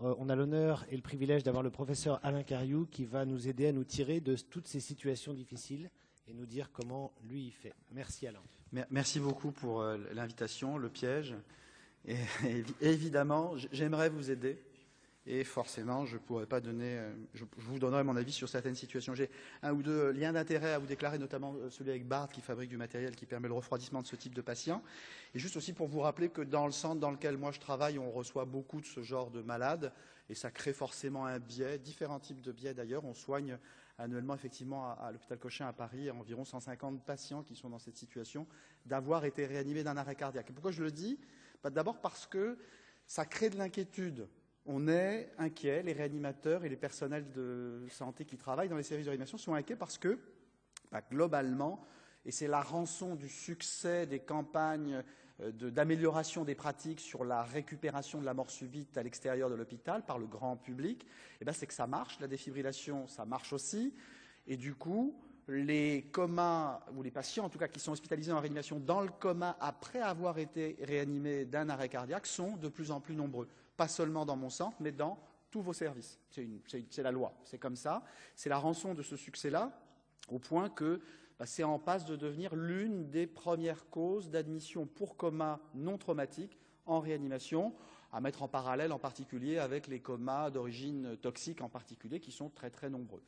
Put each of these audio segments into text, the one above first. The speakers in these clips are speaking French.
On a l'honneur et le privilège d'avoir le professeur Alain Cariou qui va nous aider à nous tirer de toutes ces situations difficiles et nous dire comment lui y fait. Merci Alain. Merci beaucoup pour l'invitation, le piège. Et évidemment, j'aimerais vous aider. Et forcément, je pourrais pas donner, je vous donnerai mon avis sur certaines situations. J'ai un ou deux liens d'intérêt à vous déclarer, notamment celui avec Bard qui fabrique du matériel qui permet le refroidissement de ce type de patient. Et juste aussi pour vous rappeler que dans le centre dans lequel moi je travaille, on reçoit beaucoup de ce genre de malades et ça crée forcément un biais, différents types de biais d'ailleurs. On soigne annuellement effectivement à l'hôpital Cochin à Paris environ 150 patients qui sont dans cette situation d'avoir été réanimés d'un arrêt cardiaque. Et pourquoi je le dis? D'abord parce que ça crée de l'inquiétude. On est inquiet, les réanimateurs et les personnels de santé qui travaillent dans les services de réanimation sont inquiets parce que, globalement, et c'est la rançon du succès des campagnes d'amélioration des pratiques sur la récupération de la mort subite à l'extérieur de l'hôpital par le grand public, c'est que ça marche, la défibrillation, ça marche aussi, et du coup, les comas, ou les patients en tout cas qui sont hospitalisés en réanimation dans le coma après avoir été réanimés d'un arrêt cardiaque sont de plus en plus nombreux. Pas seulement dans mon centre, mais dans tous vos services. C'est la loi, c'est comme ça. C'est la rançon de ce succès-là, au point que c'est en passe de devenir l'une des premières causes d'admission pour coma non traumatique en réanimation, à mettre en parallèle en particulier avec les comas d'origine toxique en particulier, qui sont très très nombreux.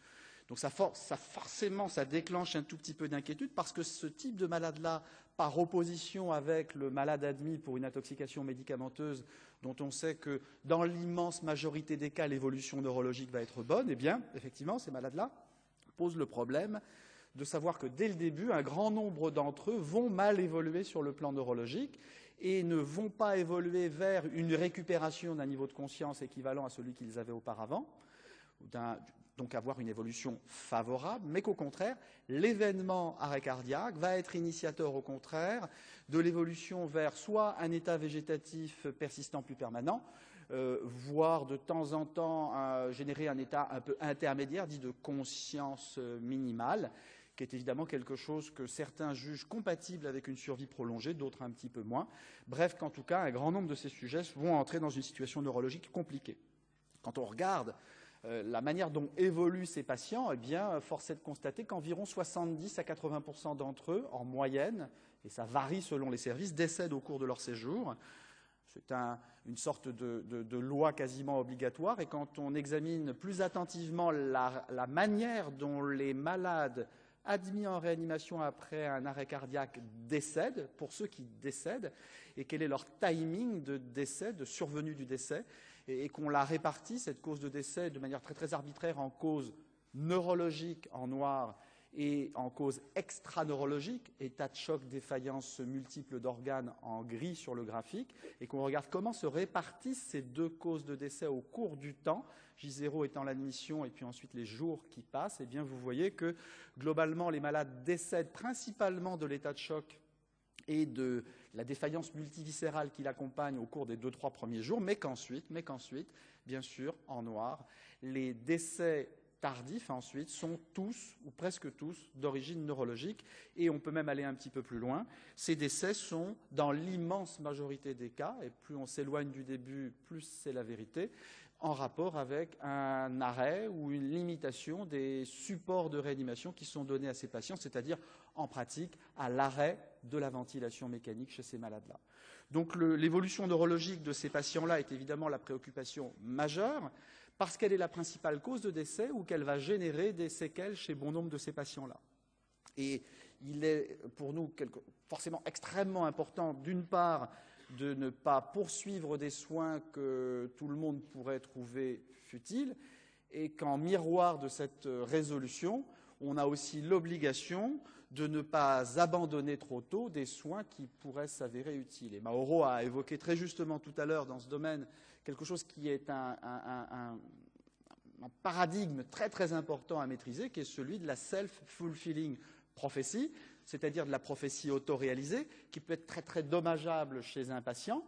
Donc forcément, ça déclenche un tout petit peu d'inquiétude parce que ce type de malade-là, par opposition avec le malade admis pour une intoxication médicamenteuse, dont on sait que dans l'immense majorité des cas, l'évolution neurologique va être bonne, eh bien, effectivement, ces malades-là posent le problème de savoir que dès le début, un grand nombre d'entre eux vont mal évoluer sur le plan neurologique et ne vont pas évoluer vers une récupération d'un niveau de conscience équivalent à celui qu'ils avaient auparavant, donc avoir une évolution favorable, mais qu'au contraire, l'événement arrêt cardiaque va être initiateur, au contraire, de l'évolution vers soit un état végétatif persistant plus permanent, voire de temps en temps générer un état un peu intermédiaire, dit de conscience minimale, qui est évidemment quelque chose que certains jugent compatible avec une survie prolongée, d'autres un petit peu moins. Bref, qu'en tout cas, un grand nombre de ces sujets vont entrer dans une situation neurologique compliquée. Quand on regarde la manière dont évoluent ces patients, eh bien, force est de constater qu'environ 70 à 80% d'entre eux, en moyenne, et ça varie selon les services, décèdent au cours de leur séjour. C'est une sorte de loi quasiment obligatoire. Et quand on examine plus attentivement la manière dont les malades admis en réanimation après un arrêt cardiaque décèdent, pour ceux qui décèdent, et quel est leur timing de décès, de survenue du décès, et qu'on la répartit, cette cause de décès, de manière très, très arbitraire en cause neurologique en noir et en cause extraneurologique, état de choc, défaillance multiple d'organes en gris sur le graphique, et qu'on regarde comment se répartissent ces deux causes de décès au cours du temps, J0 étant l'admission et puis ensuite les jours qui passent, et bien vous voyez que globalement les malades décèdent principalement de l'état de choc et de la défaillance multiviscérale qui l'accompagne au cours des 2-3 premiers jours, mais qu'ensuite, bien sûr, en noir, les décès tardifs ensuite sont tous, ou presque tous, d'origine neurologique, et on peut même aller un petit peu plus loin. Ces décès sont, dans l'immense majorité des cas, et plus on s'éloigne du début, plus c'est la vérité, en rapport avec un arrêt ou une limitation des supports de réanimation qui sont donnés à ces patients, c'est-à-dire en pratique à l'arrêt de la ventilation mécanique chez ces malades-là. Donc l'évolution neurologique de ces patients-là est évidemment la préoccupation majeure parce qu'elle est la principale cause de décès ou qu'elle va générer des séquelles chez bon nombre de ces patients-là. Et il est pour nous forcément extrêmement important, d'une part, de ne pas poursuivre des soins que tout le monde pourrait trouver futiles, et qu'en miroir de cette résolution, on a aussi l'obligation de ne pas abandonner trop tôt des soins qui pourraient s'avérer utiles. Et Mauro a évoqué très justement tout à l'heure dans ce domaine quelque chose qui est un paradigme très très important à maîtriser, qui est celui de la self-fulfilling prophecy, c'est-à-dire de la prophétie autoréalisée, qui peut être très très dommageable chez un patient,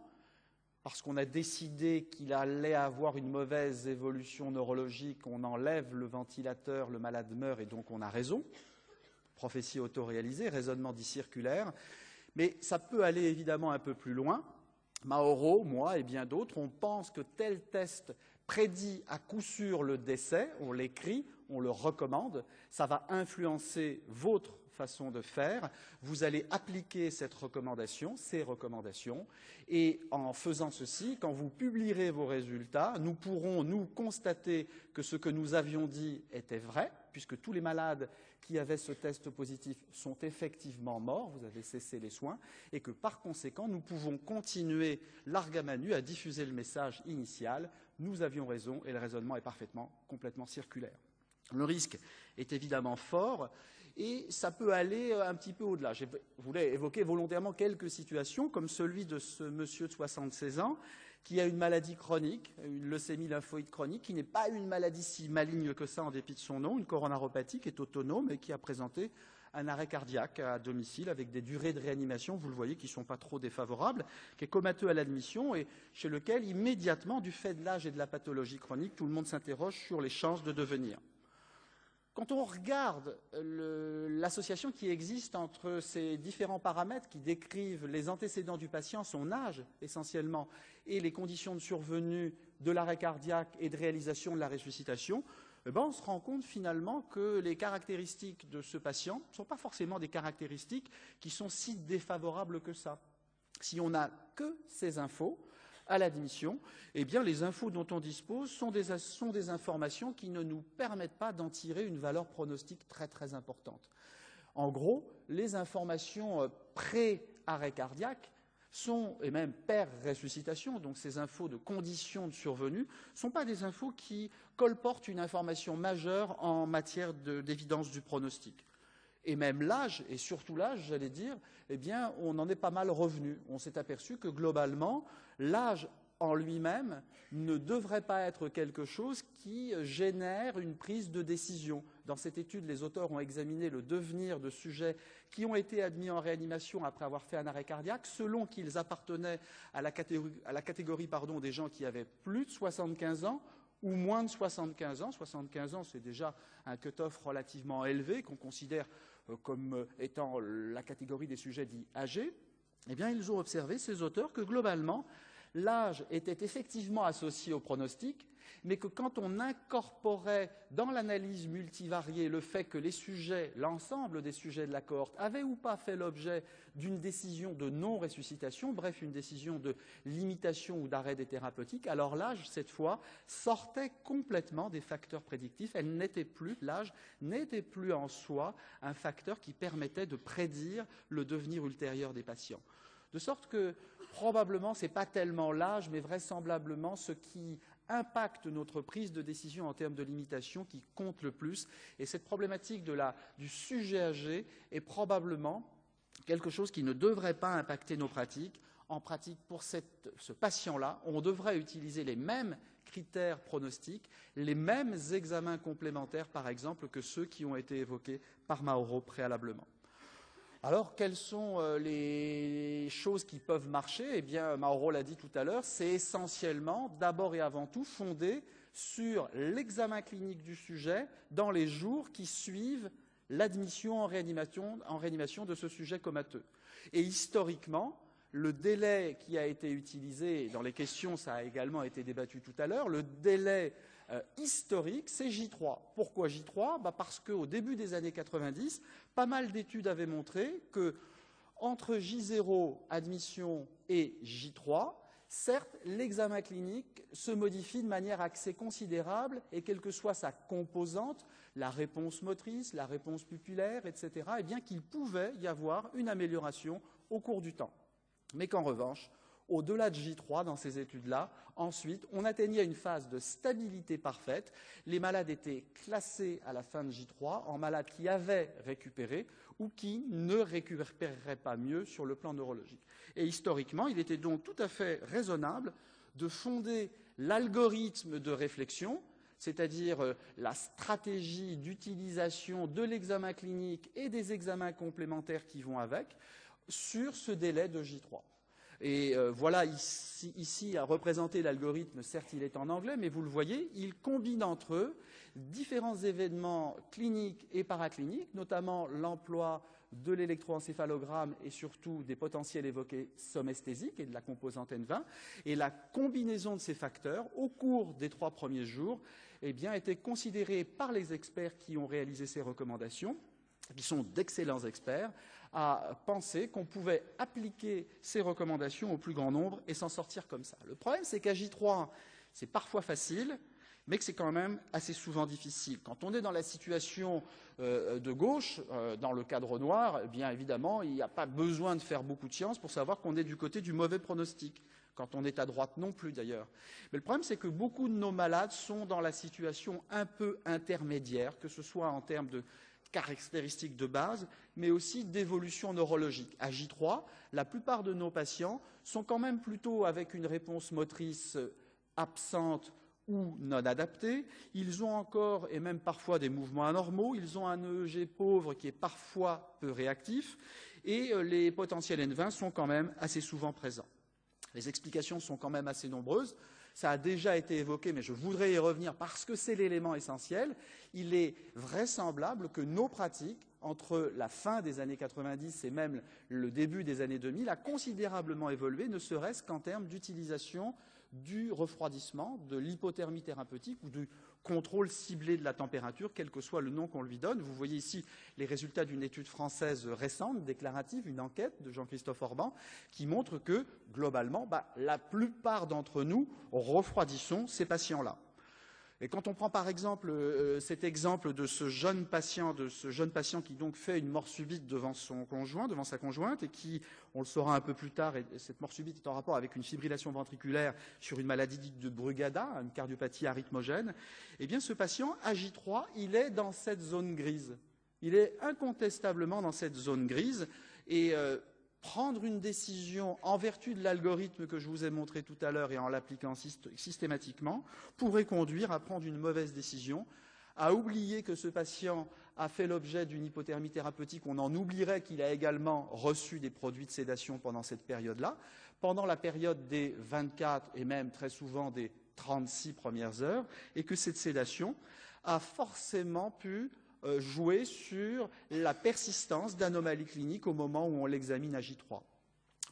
parce qu'on a décidé qu'il allait avoir une mauvaise évolution neurologique, on enlève le ventilateur, le malade meurt et donc on a raison. Prophétie autoréalisée, raisonnement dit circulaire. Mais ça peut aller évidemment un peu plus loin, Mauro, moi et bien d'autres, on pense que tel test prédit à coup sûr le décès, on l'écrit, on le recommande, ça va influencer votre façon de faire, vous allez appliquer cette recommandation, ces recommandations, et en faisant ceci, quand vous publierez vos résultats, nous pourrons, nous, constater que ce que nous avions dit était vrai, puisque tous les malades qui avaient ce test positif sont effectivement morts, vous avez cessé les soins, et que par conséquent, nous pouvons continuer larga manu à diffuser le message initial. Nous avions raison et le raisonnement est complètement circulaire. Le risque est évidemment fort et ça peut aller un petit peu au-delà. Je voulais évoquer volontairement quelques situations, comme celui de ce monsieur de 76 ans qui a une maladie chronique, une leucémie lymphoïde chronique, qui n'est pas une maladie si maligne que ça en dépit de son nom, une coronaropathie qui est autonome et qui a présenté un arrêt cardiaque à domicile avec des durées de réanimation, vous le voyez, qui ne sont pas trop défavorables, qui est comateux à l'admission et chez lequel, immédiatement, du fait de l'âge et de la pathologie chronique, tout le monde s'interroge sur les chances de devenir. Quand on regarde l'association qui existe entre ces différents paramètres qui décrivent les antécédents du patient, son âge essentiellement, et les conditions de survenue de l'arrêt cardiaque et de réalisation de la ressuscitation, on se rend compte finalement que les caractéristiques de ce patient ne sont pas forcément des caractéristiques qui sont si défavorables que ça. Si on n'a que ces infos à l'admission, eh bien les infos dont on dispose sont des informations qui ne nous permettent pas d'en tirer une valeur pronostique très très importante. En gros, les informations pré-arrêt cardiaque et même per-ressuscitation, donc ces infos de conditions de survenue, ne sont pas des infos qui colportent une information majeure en matière d'évidence du pronostic. Et même l'âge, et surtout l'âge, j'allais dire, eh bien, on en est pas mal revenu. On s'est aperçu que globalement, l'âge en lui-même ne devrait pas être quelque chose qui génère une prise de décision. Dans cette étude, les auteurs ont examiné le devenir de sujets qui ont été admis en réanimation après avoir fait un arrêt cardiaque, selon qu'ils appartenaient à la catégorie des gens qui avaient plus de 75 ans ou moins de 75 ans. 75 ans, c'est déjà un cut-off relativement élevé qu'on considère comme étant la catégorie des sujets dits âgés. Eh bien, ils ont observé, ces auteurs, que globalement, l'âge était effectivement associé au pronostic, mais que quand on incorporait dans l'analyse multivariée le fait que les sujets, l'ensemble des sujets de la cohorte, avaient ou pas fait l'objet d'une décision de non-ressuscitation, bref, une décision de limitation ou d'arrêt des thérapeutiques, alors l'âge, cette fois, sortait complètement des facteurs prédictifs. L'âge n'était plus en soi un facteur qui permettait de prédire le devenir ultérieur des patients. De sorte que, probablement, ce n'est pas tellement l'âge, mais vraisemblablement ce qui impacte notre prise de décision en termes de limitation qui compte le plus. Et cette problématique du sujet âgé est probablement quelque chose qui ne devrait pas impacter nos pratiques. En pratique, pour ce patient-là, on devrait utiliser les mêmes critères pronostiques, les mêmes examens complémentaires, par exemple, que ceux qui ont été évoqués par Mauro préalablement. Alors, quelles sont les choses qui peuvent marcher? Eh bien, Mauro l'a dit tout à l'heure, c'est essentiellement, d'abord et avant tout, fondé sur l'examen clinique du sujet dans les jours qui suivent l'admission en réanimation de ce sujet comateux. Et historiquement, le délai qui a été utilisé, dans les questions, ça a également été débattu tout à l'heure, le délai historique, c'est J3. Pourquoi J3 ? Parce qu'au début des années 90, pas mal d'études avaient montré que entre J0, admission, et J3, certes, l'examen clinique se modifie de manière assez considérable et quelle que soit sa composante, la réponse motrice, la réponse pupillaire, etc., eh bien qu'il pouvait y avoir une amélioration au cours du temps. Mais qu'en revanche, au-delà de J3, dans ces études-là, ensuite, on atteignait une phase de stabilité parfaite. Les malades étaient classés à la fin de J3 en malades qui avaient récupéré ou qui ne récupéreraient pas mieux sur le plan neurologique. Et historiquement, il était donc tout à fait raisonnable de fonder l'algorithme de réflexion, c'est-à-dire la stratégie d'utilisation de l'examen clinique et des examens complémentaires qui vont avec, sur ce délai de J3. Et voilà ici à représenter l'algorithme, certes il est en anglais, mais vous le voyez, il combine entre eux différents événements cliniques et paracliniques, notamment l'emploi de l'électroencéphalogramme et surtout des potentiels évoqués somesthésiques et de la composante N20. Et la combinaison de ces facteurs, au cours des 3 premiers jours, eh bien, a été considérée par les experts qui ont réalisé ces recommandations, qui sont d'excellents experts, à penser qu'on pouvait appliquer ces recommandations au plus grand nombre et s'en sortir comme ça. Le problème, c'est qu'à J3, c'est parfois facile, mais que c'est quand même assez souvent difficile. Quand on est dans la situation de gauche, dans le cadre noir, eh bien évidemment, il n'y a pas besoin de faire beaucoup de science pour savoir qu'on est du côté du mauvais pronostic. Quand on est à droite non plus d'ailleurs. Mais le problème, c'est que beaucoup de nos malades sont dans la situation un peu intermédiaire, que ce soit en termes de caractéristiques de base, mais aussi d'évolution neurologique. À J3, la plupart de nos patients sont quand même plutôt avec une réponse motrice absente ou non adaptés, ils ont encore, et même parfois, des mouvements anormaux, ils ont un EEG pauvre qui est parfois peu réactif, et les potentiels N20 sont quand même assez souvent présents. Les explications sont quand même assez nombreuses. Ça a déjà été évoqué, mais je voudrais y revenir parce que c'est l'élément essentiel. Il est vraisemblable que nos pratiques, entre la fin des années 90 et même le début des années 2000, a considérablement évolué, ne serait-ce qu'en termes d'utilisation du refroidissement, de l'hypothermie thérapeutique ou du contrôle ciblé de la température, quel que soit le nom qu'on lui donne. Vous voyez ici les résultats d'une étude française récente, déclarative, une enquête de Jean-Christophe Orban, qui montre que, globalement, la plupart d'entre nous refroidissons ces patients-là. Et quand on prend par exemple cet exemple de ce jeune patient qui donc fait une mort subite devant son conjoint, devant sa conjointe, et qui, on le saura un peu plus tard, et cette mort subite est en rapport avec une fibrillation ventriculaire sur une maladie dite de Brugada, une cardiopathie arythmogène, eh bien ce patient, à J3, il est dans cette zone grise. Il est incontestablement dans cette zone grise, et prendre une décision en vertu de l'algorithme que je vous ai montré tout à l'heure et en l'appliquant systématiquement pourrait conduire à prendre une mauvaise décision, à oublier que ce patient a fait l'objet d'une hypothermie thérapeutique. On en oublierait qu'il a également reçu des produits de sédation pendant cette période-là, pendant la période des 24 et même très souvent des 36 premières heures, et que cette sédation a forcément pu jouer sur la persistance d'anomalies cliniques au moment où on l'examine à J3.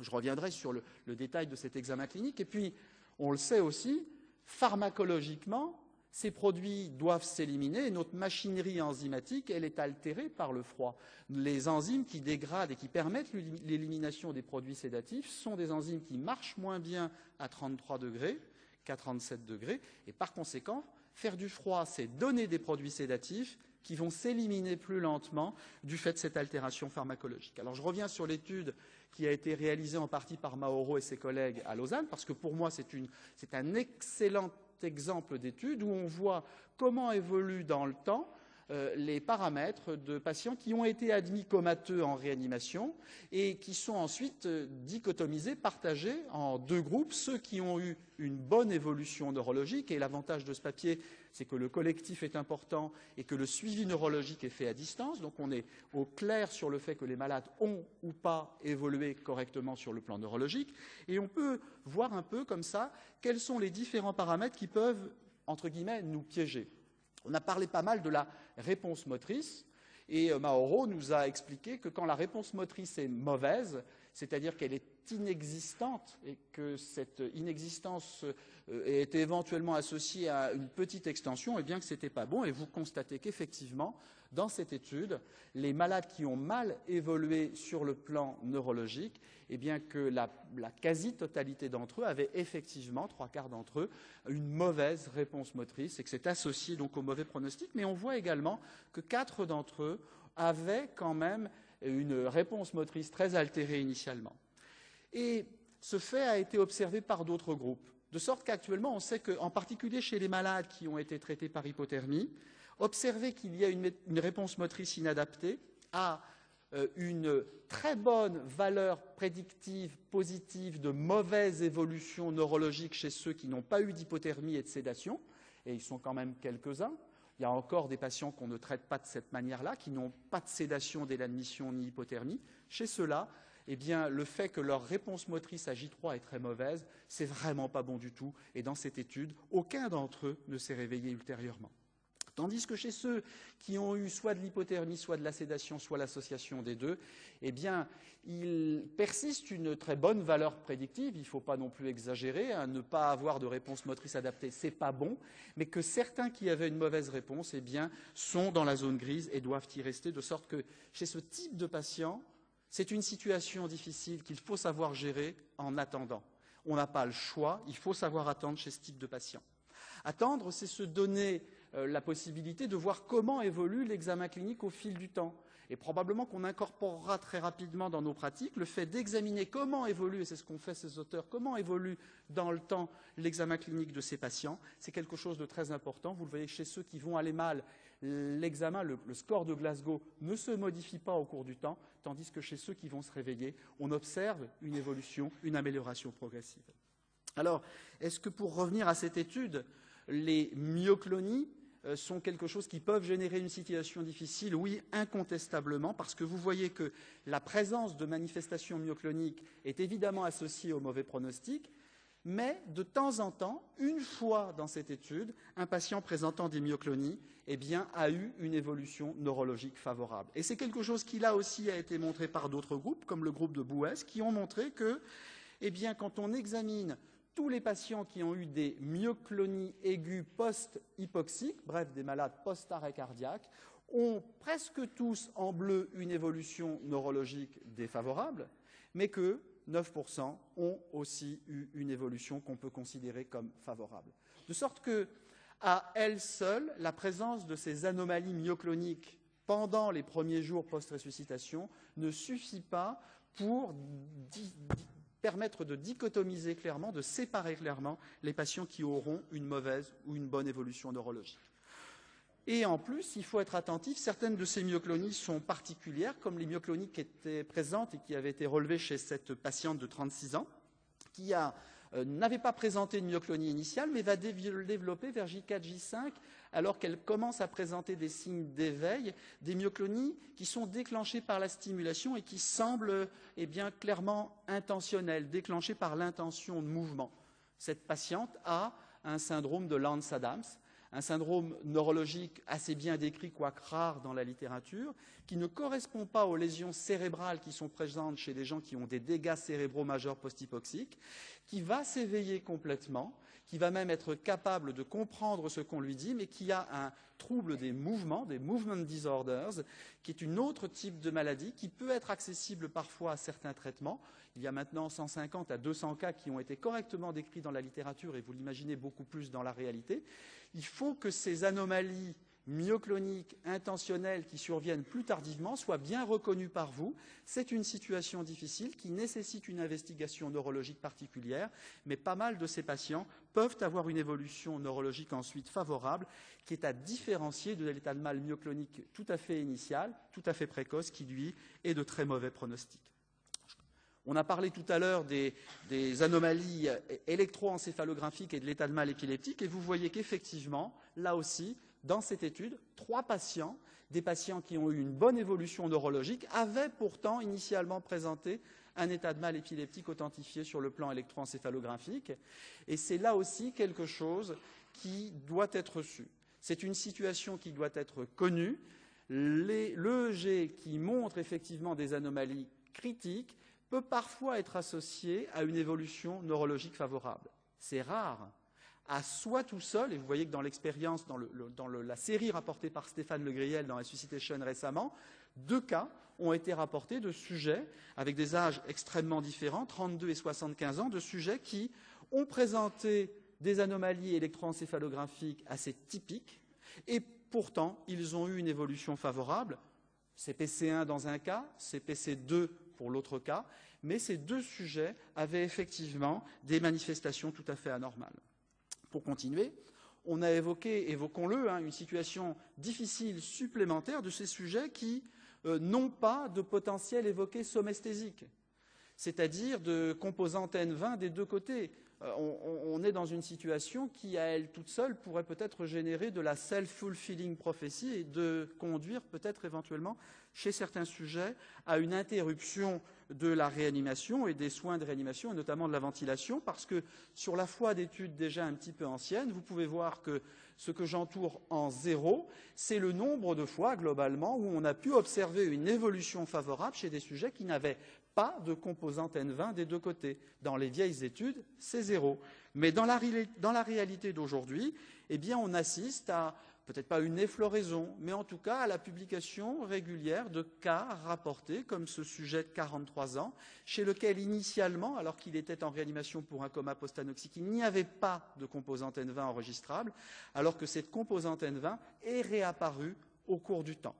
Je reviendrai sur le détail de cet examen clinique. Et puis, on le sait aussi, pharmacologiquement, ces produits doivent s'éliminer et notre machinerie enzymatique, elle est altérée par le froid. Les enzymes qui dégradent et qui permettent l'élimination des produits sédatifs sont des enzymes qui marchent moins bien à 33 degrés qu'à 37 degrés. Et par conséquent, faire du froid, c'est donner des produits sédatifs qui vont s'éliminer plus lentement du fait de cette altération pharmacologique. Alors je reviens sur l'étude qui a été réalisée en partie par Mauro et ses collègues à Lausanne, parce que pour moi c'est un excellent exemple d'étude où on voit comment évoluent dans le temps les paramètres de patients qui ont été admis comateux en réanimation et qui sont ensuite dichotomisés, partagés en 2 groupes, ceux qui ont eu une bonne évolution neurologique, et l'avantage de ce papier, c'est que le collectif est important et que le suivi neurologique est fait à distance, donc on est au clair sur le fait que les malades ont ou pas évolué correctement sur le plan neurologique, et on peut voir un peu comme ça quels sont les différents paramètres qui peuvent, entre guillemets, nous piéger. On a parlé pas mal de la réponse motrice, et Mauro nous a expliqué que quand la réponse motrice est mauvaise, c'est-à-dire qu'elle est inexistante et que cette inexistence est éventuellement associée à une petite extension, eh bien que ce n'était pas bon. Et vous constatez qu'effectivement, dans cette étude, les malades qui ont mal évolué sur le plan neurologique, eh bien que la quasi-totalité d'entre eux avaient effectivement, 3/4 d'entre eux, une mauvaise réponse motrice et que c'est associé donc au mauvais pronostic. Mais on voit également que 4 d'entre eux avaient quand même une réponse motrice très altérée initialement. Et ce fait a été observé par d'autres groupes, de sorte qu'actuellement on sait qu'en particulier chez les malades qui ont été traités par hypothermie, observer qu'il y a une réponse motrice inadaptée a une très bonne valeur prédictive positive de mauvaise évolution neurologique chez ceux qui n'ont pas eu d'hypothermie et de sédation, et ils sont quand même quelques-uns. Il y a encore des patients qu'on ne traite pas de cette manière-là, qui n'ont pas de sédation dès l'admission ni hypothermie. Chez ceux-là, eh bien, le fait que leur réponse motrice à J3 est très mauvaise, c'est vraiment pas bon du tout. Et dans cette étude, aucun d'entre eux ne s'est réveillé ultérieurement. Tandis que chez ceux qui ont eu soit de l'hypothermie, soit de la sédation, soit l'association des deux, eh bien, il persiste une très bonne valeur prédictive. Il ne faut pas non plus exagérer. Ne pas avoir de réponse motrice adaptée, ce n'est pas bon. Mais que certains qui avaient une mauvaise réponse, eh bien, sont dans la zone grise et doivent y rester. De sorte que chez ce type de patient, c'est une situation difficile qu'il faut savoir gérer en attendant. On n'a pas le choix. Il faut savoir attendre chez ce type de patient. Attendre, c'est se donner la possibilité de voir comment évolue l'examen clinique au fil du temps. Et probablement qu'on incorporera très rapidement dans nos pratiques le fait d'examiner comment évolue, et c'est ce qu'ont fait ces auteurs, comment évolue dans le temps l'examen clinique de ces patients. C'est quelque chose de très important. Vous le voyez chez ceux qui vont aller mal, l'examen, le score de Glasgow ne se modifie pas au cours du temps, tandis que chez ceux qui vont se réveiller, on observe une évolution, une amélioration progressive. Alors, est-ce que pour revenir à cette étude, les myoclonies sont quelque chose qui peuvent générer une situation difficile? Oui, incontestablement, parce que vous voyez que la présence de manifestations myocloniques est évidemment associée au mauvais pronostic, mais de temps en temps, une fois dans cette étude, un patient présentant des myoclonies eh bien, a eu une évolution neurologique favorable. Et c'est quelque chose qui, là aussi, a été montré par d'autres groupes, comme le groupe de Bouès, qui ont montré que, eh bien, quand on examine tous les patients qui ont eu des myoclonies aiguës post-hypoxiques, bref, des malades post-arrêt cardiaque, ont presque tous en bleu une évolution neurologique défavorable, mais que 9% ont aussi eu une évolution qu'on peut considérer comme favorable. De sorte que, à elle seule, la présence de ces anomalies myocloniques pendant les premiers jours post-ressuscitation ne suffit pas pour permettre de dichotomiser clairement, de séparer clairement les patients qui auront une mauvaise ou une bonne évolution neurologique. Et en plus, il faut être attentif, certaines de ces myoclonies sont particulières, comme les myoclonies qui étaient présentes et qui avaient été relevées chez cette patiente de 36 ans, qui n'avait pas présenté de myoclonie initiale, mais va développer vers J4, J5, alors qu'elle commence à présenter des signes d'éveil, des myoclonies qui sont déclenchées par la stimulation et qui semblent eh bien, clairement intentionnelles, déclenchées par l'intention de mouvement. Cette patiente a un syndrome de Lance-Adams, un syndrome neurologique assez bien décrit, quoique rare dans la littérature, qui ne correspond pas aux lésions cérébrales qui sont présentes chez des gens qui ont des dégâts cérébraux majeurs post-hypoxiques, qui va s'éveiller complètement, qui va même être capable de comprendre ce qu'on lui dit, mais qui a un trouble des mouvements, des movement disorders, qui est une autre type de maladie qui peut être accessible parfois à certains traitements. Il y a maintenant 150 à 200 cas qui ont été correctement décrits dans la littérature, et vous l'imaginez beaucoup plus dans la réalité. Il faut que ces anomalies myocloniques intentionnelles qui surviennent plus tardivement soient bien reconnues par vous. C'est une situation difficile qui nécessite une investigation neurologique particulière, mais pas mal de ces patients peuvent avoir une évolution neurologique ensuite favorable, qui est à différencier de l'état de mal myoclonique tout à fait initial, tout à fait précoce, qui lui est de très mauvais pronostic. On a parlé tout à l'heure des anomalies électroencéphalographiques et de l'état de mal épileptique, et vous voyez qu'effectivement, là aussi, dans cette étude, 3 patients, des patients qui ont eu une bonne évolution neurologique, avaient pourtant initialement présenté un état de mal épileptique authentifié sur le plan électroencéphalographique. Et c'est là aussi quelque chose qui doit être su. C'est une situation qui doit être connue. L'EEG qui montre effectivement des anomalies critiques peut parfois être associé à une évolution neurologique favorable. C'est rare. À soi tout seul, et vous voyez que dans l'expérience, dans la série rapportée par Stéphane Le Griel dans Resuscitation récemment, 2 cas ont été rapportés de sujets avec des âges extrêmement différents, 32 et 75 ans, de sujets qui ont présenté des anomalies électroencéphalographiques assez typiques, et pourtant, ils ont eu une évolution favorable. CPC1 dans un cas, CPC2 pour l'autre cas, mais ces 2 sujets avaient effectivement des manifestations tout à fait anormales. Pour continuer, on a évoqué, évoquons-le, une situation difficile supplémentaire de ces sujets qui n'ont pas de potentiel évoqué somesthésique, c'est-à-dire de composante N20 des 2 côtés. On est dans une situation qui, à elle toute seule, pourrait peut-être générer de la self-fulfilling prophecy et de conduire peut-être éventuellement, chez certains sujets, à une interruption de la réanimation et des soins de réanimation, et notamment de la ventilation, parce que sur la foi d'études déjà un petit peu anciennes, vous pouvez voir que ce que j'entoure en 0, c'est le nombre de fois, globalement, où on a pu observer une évolution favorable chez des sujets qui n'avaient pas de composante N20 des deux côtés. Dans les vieilles études, c'est 0. Mais dans la réalité d'aujourd'hui, eh bien, on assiste à, peut-être pas une effloraison, mais en tout cas à la publication régulière de cas rapportés, comme ce sujet de 43 ans, chez lequel initialement, alors qu'il était en réanimation pour un coma post-anoxique, il n'y avait pas de composante N20 enregistrable, alors que cette composante N20 est réapparue au cours du temps.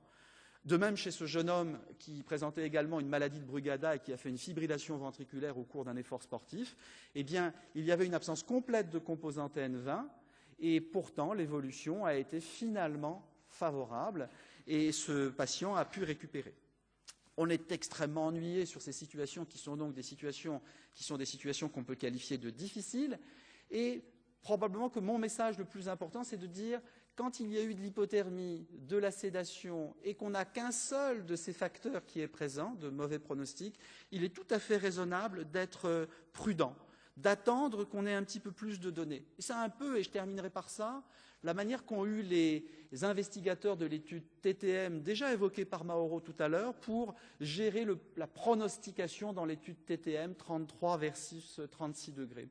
De même, chez ce jeune homme qui présentait également une maladie de Brugada et qui a fait une fibrillation ventriculaire au cours d'un effort sportif, eh bien, il y avait une absence complète de composante N20 et pourtant l'évolution a été finalement favorable et ce patient a pu récupérer. On est extrêmement ennuyé sur ces situations qui sont donc des situations qu'on peut qualifier de difficiles et probablement que mon message le plus important, c'est de dire quand il y a eu de l'hypothermie, de la sédation et qu'on n'a qu'un seul de ces facteurs qui est présent, de mauvais pronostic, il est tout à fait raisonnable d'être prudent, d'attendre qu'on ait un petit peu plus de données. Et c'est un peu, et je terminerai par ça, la manière qu'ont eu les investigateurs de l'étude TTM, déjà évoquée par Mauro tout à l'heure, pour gérer la pronostication dans l'étude TTM 33 versus 36 degrés.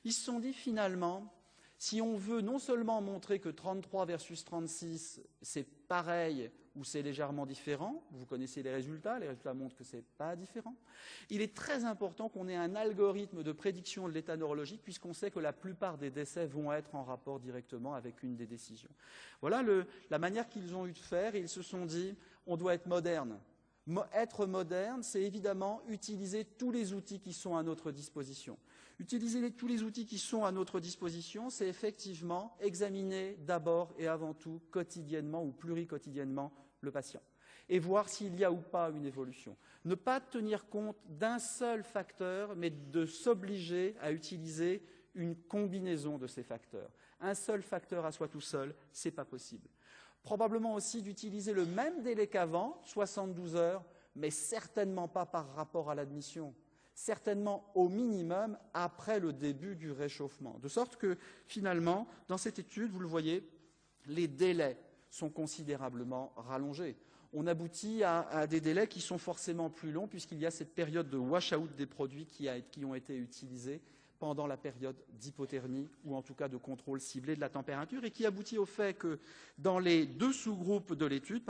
Ils se sont dit finalement, si on veut non seulement montrer que 33 versus 36, c'est pareil ou c'est légèrement différent, vous connaissez les résultats montrent que ce n'est pas différent, il est très important qu'on ait un algorithme de prédiction de l'état neurologique puisqu'on sait que la plupart des décès vont être en rapport directement avec une des décisions. Voilà la manière qu'ils ont eu de faire et ils se sont dit on doit être moderne. Être moderne, c'est évidemment utiliser tous les outils qui sont à notre disposition. Utiliser tous les outils qui sont à notre disposition, c'est effectivement examiner d'abord et avant tout quotidiennement ou pluriquotidiennement le patient et voir s'il y a ou pas une évolution. Ne pas tenir compte d'un seul facteur, mais de s'obliger à utiliser une combinaison de ces facteurs. Un seul facteur à soi tout seul, ce n'est pas possible. Probablement aussi d'utiliser le même délai qu'avant, 72 heures, mais certainement pas par rapport à l'admission. Certainement au minimum après le début du réchauffement. De sorte que finalement, dans cette étude, vous le voyez, les délais sont considérablement rallongés. On aboutit à des délais qui sont forcément plus longs puisqu'il y a cette période de wash-out des produits qui ont été utilisés pendant la période d'hypothermie ou en tout cas de contrôle ciblé de la température et qui aboutit au fait que dans les deux sous-groupes de l'étude,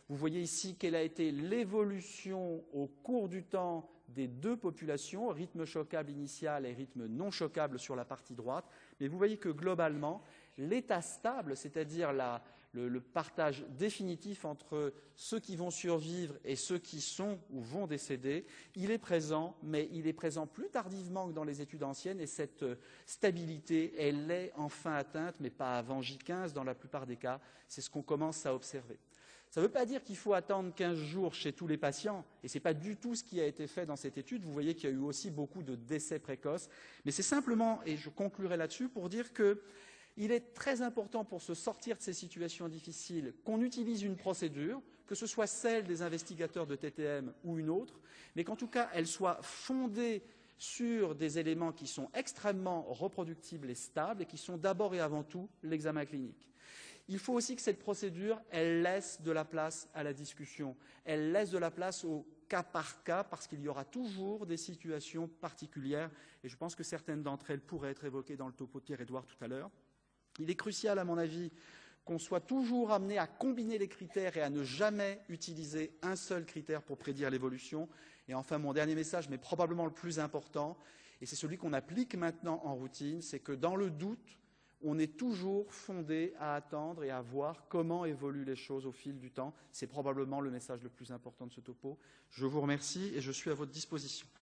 vous voyez ici quelle a été l'évolution au cours du temps des deux populations, rythme choquable initial et rythme non choquable sur la partie droite. Mais vous voyez que globalement, l'état stable, c'est-à-dire le partage définitif entre ceux qui vont survivre et ceux qui sont ou vont décéder, il est présent, mais il est présent plus tardivement que dans les études anciennes et cette stabilité, elle est enfin atteinte, mais pas avant J15 dans la plupart des cas. C'est ce qu'on commence à observer. Ça ne veut pas dire qu'il faut attendre 15 jours chez tous les patients, et ce n'est pas du tout ce qui a été fait dans cette étude. Vous voyez qu'il y a eu aussi beaucoup de décès précoces, mais c'est simplement, et je conclurai là-dessus, pour dire qu'il est très important pour se sortir de ces situations difficiles qu'on utilise une procédure, que ce soit celle des investigateurs de TTM ou une autre, mais qu'en tout cas elle soit fondée sur des éléments qui sont extrêmement reproductibles et stables et qui sont d'abord et avant tout l'examen clinique. Il faut aussi que cette procédure, elle laisse de la place à la discussion, elle laisse de la place au cas par cas, parce qu'il y aura toujours des situations particulières, et je pense que certaines d'entre elles pourraient être évoquées dans le topo de Pierre-Édouard tout à l'heure. Il est crucial, à mon avis, qu'on soit toujours amené à combiner les critères et à ne jamais utiliser un seul critère pour prédire l'évolution. Et enfin, mon dernier message, mais probablement le plus important, et c'est celui qu'on applique maintenant en routine, c'est que dans le doute, on est toujours fondé à attendre et à voir comment évoluent les choses au fil du temps. C'est probablement le message le plus important de ce topo. Je vous remercie et je suis à votre disposition.